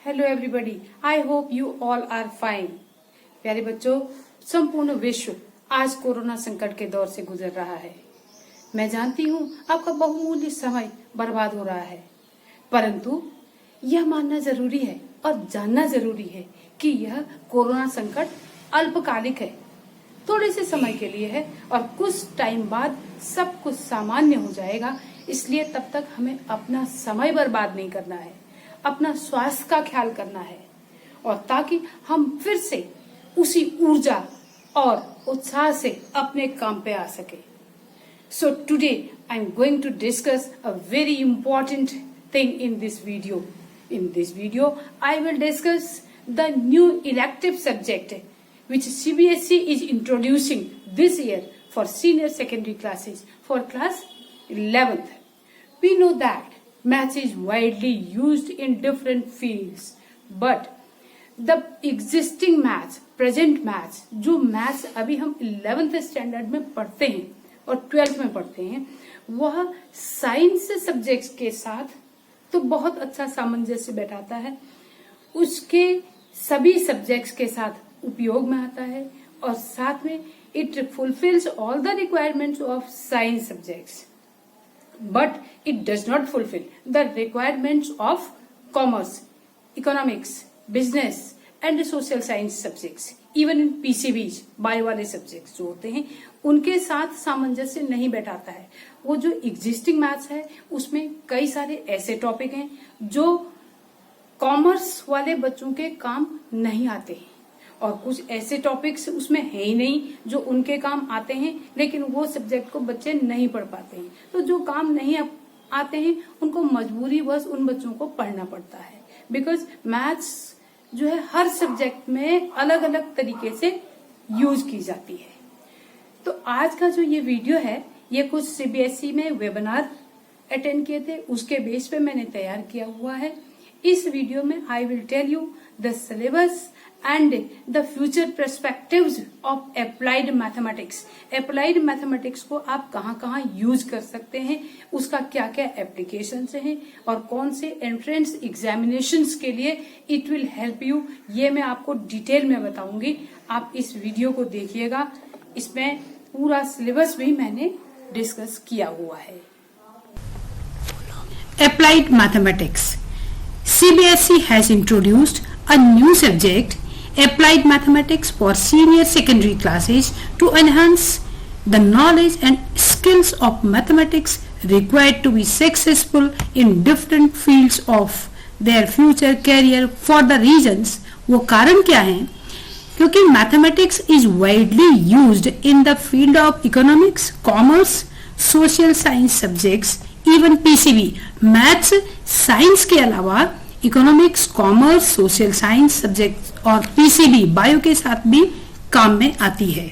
Hello everybody, I hope you all are fine. प्यारे बच्चों, संपूर्ण विश्व आज कोरोना संकट के दौर से गुजर रहा है। मैं जानती हूँ आपका बहुमूल्य समय बर्बाद हो रहा है, परंतु यह मानना जरूरी है और जानना जरूरी है कि यह कोरोना संकट अल्पकालिक है, थोड़े से समय के लिए है और कुछ टाइम बाद सब कुछ सामान्य हो जाएगा। इसलिए तब तक हमें अपना समय बर्बाद नहीं करना है, अपना स्वास्थ्य का ख्याल करना है और ताकि हम फिर से उसी ऊर्जा और उत्साह से अपने काम पे आ सके। So today I am going to discuss a very important thing in this video. In this video I will discuss the new elective subject which CBSE is introducing this year for senior secondary classes for class 11th. We know that maths is widely used in different fields, but the existing maths, present maths, जो maths अभी हम 11th standard में पढ़ते हैं और 12th में पढ़ते हैं, वह साइंस सब्जेक्ट्स के साथ तो बहुत अच्छा सामंजस्य बैठाता है, उसके सभी सब्जेक्ट्स के साथ उपयोग में आता है और साथ में it fulfills all the requirements of science subjects. But it does not fulfill the requirements of commerce, economics, business and social science subjects. Even in PCBs, bio वाले सब्जेक्ट्स जो होते हैं उनके साथ सामंजस्य नहीं बैठाता है। वो जो एग्जिस्टिंग मैथ्स है उसमें कई सारे ऐसे टॉपिक हैं जो कॉमर्स वाले बच्चों के काम नहीं आते हैं और कुछ ऐसे टॉपिक्स उसमें है ही नहीं जो उनके काम आते हैं, लेकिन वो सब्जेक्ट को बच्चे नहीं पढ़ पाते हैं। तो जो काम नहीं आते हैं उनको मजबूरी बस उन बच्चों को पढ़ना पड़ता है, बिकॉज मैथ्स जो है हर सब्जेक्ट में अलग अलग तरीके से यूज की जाती है। तो आज का जो ये वीडियो है ये कुछ सीबीएसई में वेबिनार अटेंड किए थे, उसके बेस पे मैंने तैयार किया हुआ है। इस वीडियो में I will tell you the syllabus and the future perspectives of applied mathematics. Applied mathematics को आप कहाँ यूज कर सकते हैं, उसका क्या क्या एप्लीकेशन है और कौन से एंट्रेंस एग्जामिनेशंस के लिए इट विल हेल्प यू, ये मैं आपको डिटेल में बताऊंगी। आप इस वीडियो को देखिएगा, इसमें पूरा सिलेबस भी मैंने डिस्कस किया हुआ है। Applied mathematics. CBSE has introduced a new subject, Applied Mathematics, for senior secondary classes to enhance the knowledge and skills of mathematics required to be successful in different fields of their future career for the reasons. वो कारण क्या है? क्योंकि mathematics is widely used in the field of economics, commerce, social science subjects, even PCB. Maths, science के अलावा economics, commerce, social science subject और PCB bio के साथ भी काम में आती है।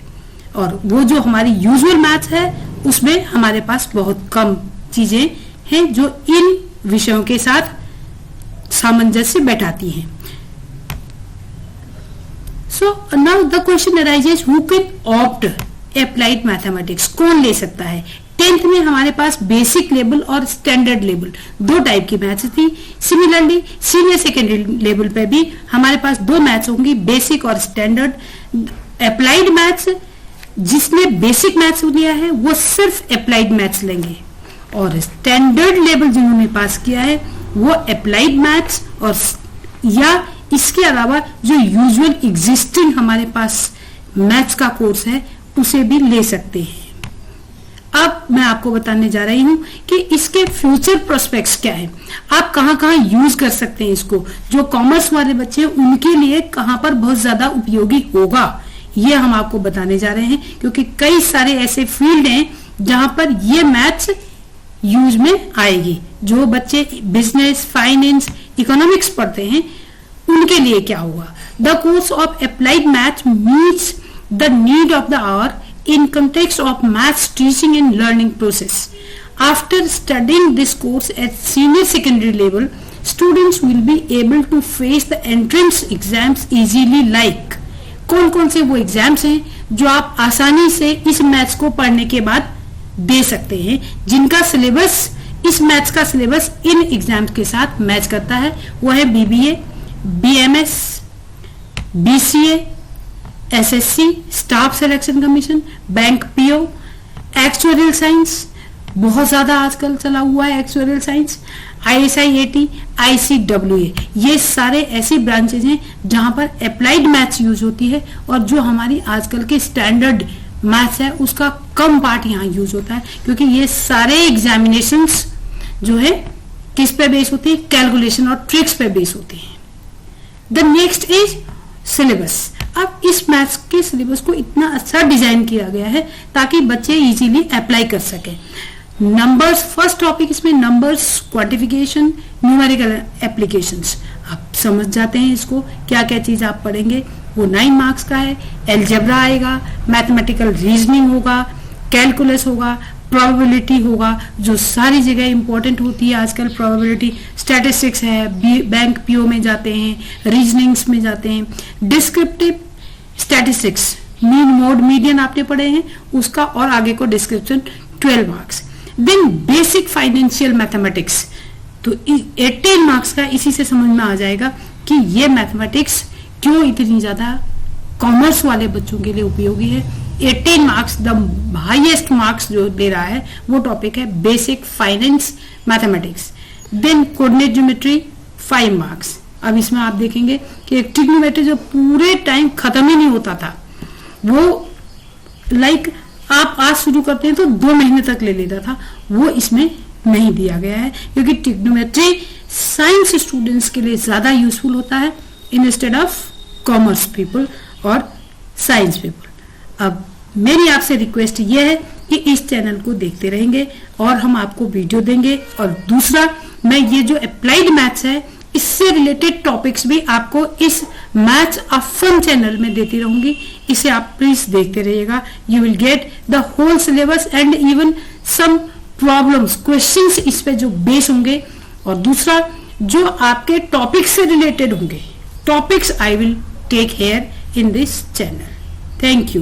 और वो जो हमारी यूजुअल मैथ्स है उसमें हमारे पास बहुत कम चीजें हैं जो इन विषयों के साथ सामंजस्य बैठाती हैं। So now the question arises, who can opt applied mathematics? कौन ले सकता है? 10th में हमारे पास बेसिक लेवल और स्टैंडर्ड लेवल दो टाइप की मैथ्स थी। सिमिलरली सीनियर सेकेंडरी लेवल पे भी हमारे पास दो मैथ्स होंगी, बेसिक और स्टैंडर्ड। अप्लाइड मैथ्स, जिसने बेसिक मैथ्स लिया है वो सिर्फ अप्लाइड मैथ्स लेंगे और स्टैंडर्ड लेवल जिन्होंने पास किया है वो अप्लाइड मैथ्स और या इसके अलावा जो यूजुअल एग्जिस्टिंग हमारे पास मैथ्स का कोर्स है उसे भी ले सकते हैं। अब मैं आपको बताने जा रही हूं कि इसके फ्यूचर प्रोस्पेक्ट्स क्या है, आप कहां यूज कर सकते हैं इसको। जो कॉमर्स वाले बच्चे हैं उनके लिए कहां पर बहुत ज्यादा उपयोगी होगा ये हम आपको बताने जा रहे हैं, क्योंकि कई सारे ऐसे फील्ड हैं जहां पर ये मैथ्स यूज में आएगी। जो बच्चे बिजनेस, फाइनेंस, इकोनॉमिक्स पढ़ते हैं उनके लिए क्या होगा। The course of applied maths meets the need of the hour in context of maths teaching and learning process. After studying this course at senior secondary level, students will be able to face the entrance exams easily. Like कौन से वो exams हैं जो आप आसानी से इस maths को पढ़ने के बाद दे सकते हैं, जिनका सिलेबस, इस मैथ्स का सिलेबस इन एग्जाम्स के साथ मैच करता है। वो है BBA, BMS, BCA, SSC, staff selection commission, bank PO, actuarial science, बहुत ज्यादा आजकल चला हुआ है एक्चुअरियल साइंस, ISI-AT, ICWA, ये सारे ऐसी ब्रांचेज हैं जहां पर अप्लाइड मैथ्स यूज होती है और जो हमारी आजकल के स्टैंडर्ड मैथ्स है उसका कम पार्ट यहाँ यूज होता है, क्योंकि ये सारे एग्जामिनेशंस जो है किस पे बेस होती है, कैलकुलेशन और ट्रिक्स पे बेस होती है। The next is syllabus. अब इस मैथ्स के सिलेबस को इतना अच्छा डिजाइन किया गया है ताकि बच्चे इजीली अप्लाई कर सकें। नंबर्स, फर्स्ट टॉपिक इसमें नंबर्स, क्वांटिफिकेशन, न्यूमेरिकल एप्लीकेशंस। आप समझ जाते हैं इसको, क्या क्या चीज आप पढ़ेंगे। वो 9 मार्क्स का है। एलजेब्रा आएगा, मैथमेटिकल रीजनिंग होगा, कैलकुलस होगा, प्रोबेबिलिटी होगा, जो सारी जगह इंपॉर्टेंट होती है आजकल प्रोबेबिलिटी। स्टैटिस्टिक्स है, बैंक PO में जाते हैं, रीजनिंग्स में जाते हैं। Descriptive statistics, mean, mode, median आपने पढ़े हैं, उसका और आगे को description 12 marks. Then basic financial mathematics, तो 18 मार्क्स का। इसी से समझ में आ जाएगा कि ये मैथमेटिक्स क्यों इतनी ज्यादा कॉमर्स वाले बच्चों के लिए उपयोगी है। 18 मार्क्स, द हाईएस्ट मार्क्स जो दे रहा है वो टॉपिक है basic finance mathematics. Then coordinate geometry 5 marks. अब इसमें आप देखेंगे कि ट्रिग्नोमेट्री जो पूरे टाइम खत्म ही नहीं होता था, वो लाइक आप आज शुरू करते हैं तो 2 महीने तक ले लेता था, वो इसमें नहीं दिया गया है, क्योंकि ट्रिग्नोमेट्री साइंस स्टूडेंट्स के लिए ज्यादा यूजफुल होता है इंस्टेड ऑफ कॉमर्स पीपल और साइंस पीपल। अब मेरी आपसे रिक्वेस्ट ये है कि इस चैनल को देखते रहेंगे और हम आपको वीडियो देंगे। और दूसरा, मैं ये जो अप्लाइड मैथ्स है इससे रिलेटेड टॉपिक्स भी आपको इस मैथ्स अ फन चैनल में देती रहूंगी, इसे आप प्लीज देखते रहिएगा। You will get the whole syllabus and even some problems, questions इस पे जो बेस होंगे। और दूसरा, जो आपके टॉपिक से रिलेटेड होंगे, topics I will take here in this channel. Thank you.